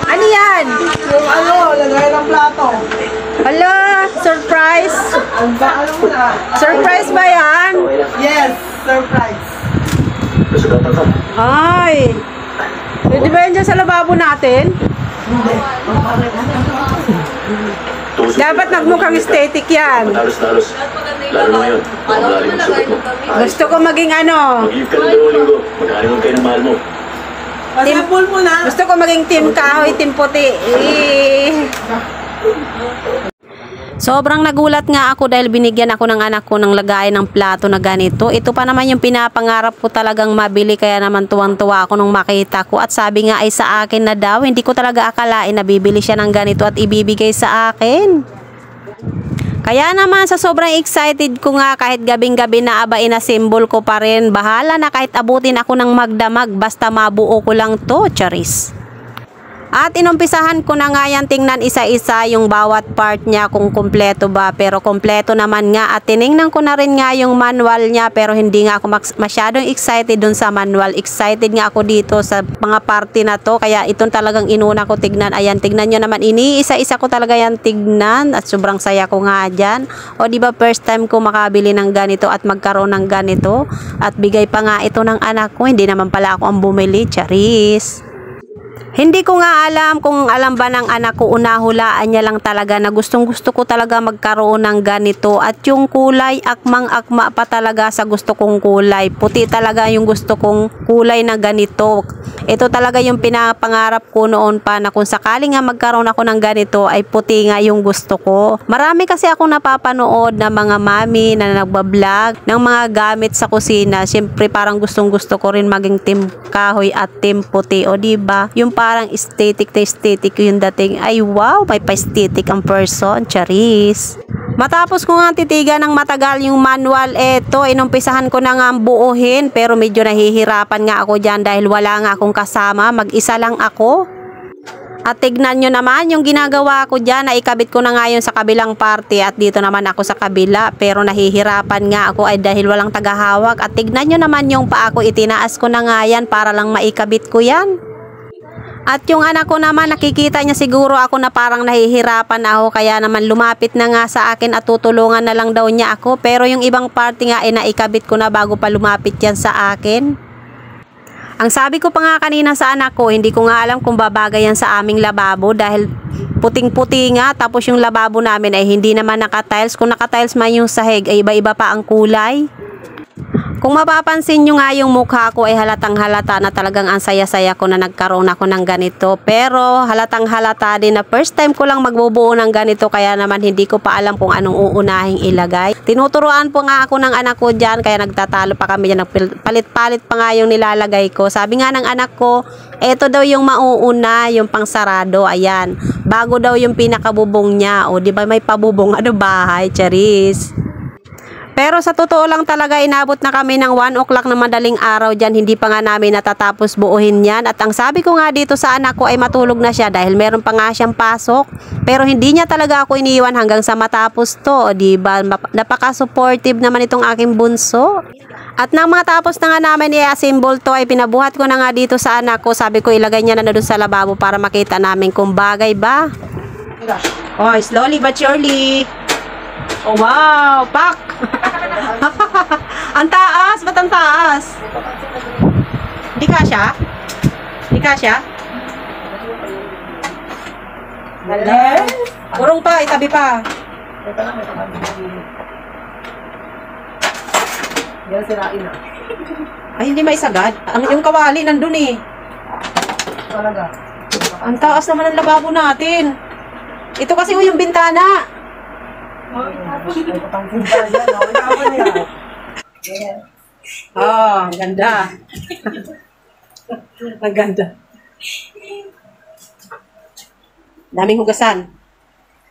Ano yan? Yung ano, lagay ng plato. Hala, surprise. Ano mo na? Surprise ba yan? Yes, surprise. Ay. Pwede ba yan dyan sa lababo natin? Hindi. Dapat nagmukhang aesthetic yan. Talos-talos. Lalo na ngayon. Malalim ang sugot mo. Gusto ko maging ano. Mag-give ka ng 2 linggo. Mag-honeymoon kayo ng mahal mo. Pasapul mo na. Gusto ko maging team kahoy, team puti. Sobrang nagulat nga ako dahil binigyan ako ng anak ko ng lagayan ng plato na ganito. Ito pa naman yung pinapangarap ko talagang mabili, kaya naman tuwang-tuwa ako nung makita ko. At sabi nga ay sa akin na daw, hindi ko talaga akalain na bibili siya ng ganito at ibibigay sa akin. Kaya naman sa sobrang excited ko nga, kahit gabing-gabi na aba ina-symbol ko pa rin. Bahala na kahit abutin ako ng magdamag, basta mabuo ko lang to, charis. At inumpisahan ko na nga yan tingnan isa-isa yung bawat part niya kung kumpleto ba, pero kumpleto naman nga. At tiningnan ko na rin nga yung manual niya, pero hindi nga ako masyadong excited dun sa manual. Excited nga ako dito sa mga parte na to, kaya itong talagang inuna ko tignan. Ayan, tignan nyo naman, iniisa-isa ko talaga yan tignan at sobrang saya ko nga dyan. O diba first time ko makabili ng ganito at magkaroon ng ganito, at bigay pa nga ito ng anak ko, hindi naman pala ako ang bumili, charis. Hindi ko nga alam kung alam ba ng anak ko, unahulaan niya lang talaga na gustong gusto ko talaga magkaroon ng ganito. At yung kulay, akmang-akma pa talaga sa gusto kong kulay. Puti talaga yung gusto kong kulay na ganito. Ito talaga yung pinapangarap ko noon pa, na kung sakaling nga magkaroon ako ng ganito ay puti nga yung gusto ko. Marami kasi akong napapanood na mga mami na nagbablog ng mga gamit sa kusina. Siyempre parang gustong gusto ko rin maging team kahoy at team puti. O diba? Yung parang aesthetic na aesthetic yung dating. Ay wow, may pa-aesthetic ang person, charis. Matapos ko nga titigan ng matagal yung manual, eto, inumpisahan ko na nga buuhin, pero medyo nahihirapan nga ako dyan dahil wala nga akong kasama, mag-isa lang ako. At tignan nyo naman yung ginagawa ko dyan, na ikabit ko na nga yun sa kabilang parte at dito naman ako sa kabila, pero nahihirapan nga ako ay dahil walang tagahawak. At tignan nyo naman yung paa ko, itinaas ko na nga yan para lang maikabit ko yan. At yung anak ko naman, nakikita niya siguro ako na parang nahihirapan ako, kaya naman lumapit na nga sa akin at tutulungan na lang daw niya ako. Pero yung ibang parte nga ay naikabit ko na bago pa lumapit yan sa akin. Ang sabi ko pa nga kanina sa anak ko, hindi ko nga alam kung babagay yan sa aming lababo dahil puting-puti nga, tapos yung lababo namin ay hindi naman nakatiles. Kung nakatiles man yung sahig ay iba-iba pa ang kulay. Kung mapapansin nyo nga yung mukha ko ay halatang halata na talagang ang saya-saya ko na nagkaroon ako ng ganito. Pero halatang halata din na first time ko lang magbubuo ng ganito, kaya naman hindi ko pa alam kung anong uunahing ilagay. Tinuturuan po nga ako ng anak ko dyan, kaya nagtatalo pa kami dyan, palit-palit pa nga yung nilalagay ko. Sabi nga ng anak ko, eto daw yung mauuna, yung pangsarado, ayan. Bago daw yung pinakabubong niya. O di ba may pabubong ano bahay, charis. Pero sa totoo lang talaga, inabot na kami ng 1 o'clock na madaling araw dyan. Hindi pa nga namin natatapos buuhin yan. At ang sabi ko nga dito sa anak ko ay matulog na siya dahil meron pa nga siyang pasok. Pero hindi niya talaga ako iniwan hanggang sa matapos to. Diba? Napaka-supportive naman itong aking bunso. At nang matapos na nga namin i-assemble to, ay pinabuhat ko na nga dito sa anak ko. Sabi ko ilagay niya na doon sa lababo para makita namin kung bagay ba. Oh, slowly but surely. Oh wow, pak! Ang taas, ba't ang taas? Hindi kasya? Hindi kasya? Urong pa, itabi pa. Yan sirain na. Ay, hindi may sagad. Yung kawali nandun eh. Talaga. Ang taas naman ang lababo natin. Ito kasi yung bintana. Oh, ang ganda. Ang ganda. Daming hugasan.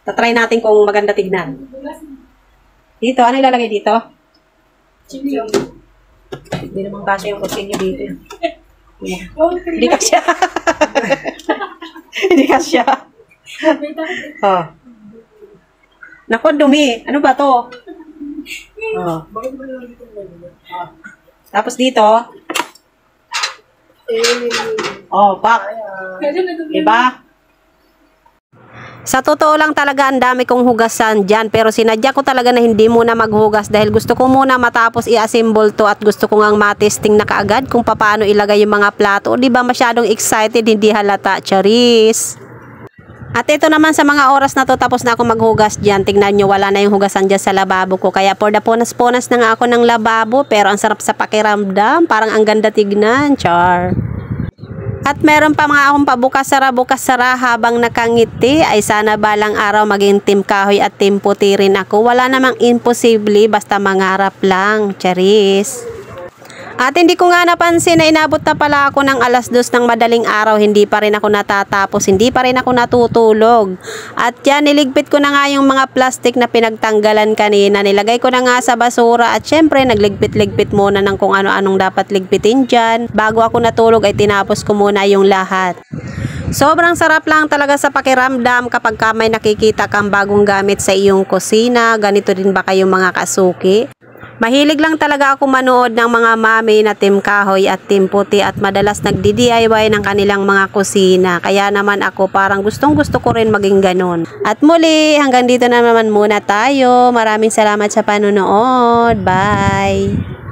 Tatry natin kung maganda tignan. Dito, ano ilalagay dito? Hindi naman kasi yung kutsinyo dito. Hindi kasya. Hindi kasya. Oh. Naku, dumi. Ano ba to? Oh. Tapos dito, Oh, pak. Diba? Sa totoo lang talaga ang dami kong hugasan dyan pero sinadya ko talaga na hindi muna maghugas dahil gusto ko muna matapos i-assemble to at gusto ko ngang matesting na kaagad kung paano ilagay yung mga plato. Di ba masyadong excited, hindi halata, charis. At ito naman sa mga oras na to tapos na ako maghugas dyan. Tingnan nyo, wala na yung hugasan dyan sa lababo ko. Kaya for the punas-punas na nga ako ng lababo pero ang sarap sa pakiramdam. Parang ang ganda tignan, char. At meron pa mga akong pabukas-sara habang nakangiti ay sana balang araw maging team kahoy at team puti rin ako. Wala namang imposible basta mangarap lang, charis. At hindi ko nga napansin na inabot na pala ako ng 2:00 ng madaling araw. Hindi pa rin ako natatapos, hindi pa rin ako natutulog. At yan, niligpit ko na nga yung mga plastic na pinagtanggalan kanina. Nilagay ko na nga sa basura at syempre nagligpit-ligpit muna ng kung ano-anong dapat ligpitin dyan. Bago ako natulog ay tinapos ko muna yung lahat. Sobrang sarap lang talaga sa pakiramdam kapag ka may nakikita kang bagong gamit sa iyong kusina. Ganito din ba kayong mga kasuki? Mahilig lang talaga ako manood ng mga mami na team kahoy at team puti at madalas nagdi-DIY ng kanilang mga kusina. Kaya naman ako parang gustong-gusto ko rin maging ganun. At muli, hanggang dito na naman muna tayo. Maraming salamat sa panonood. Bye!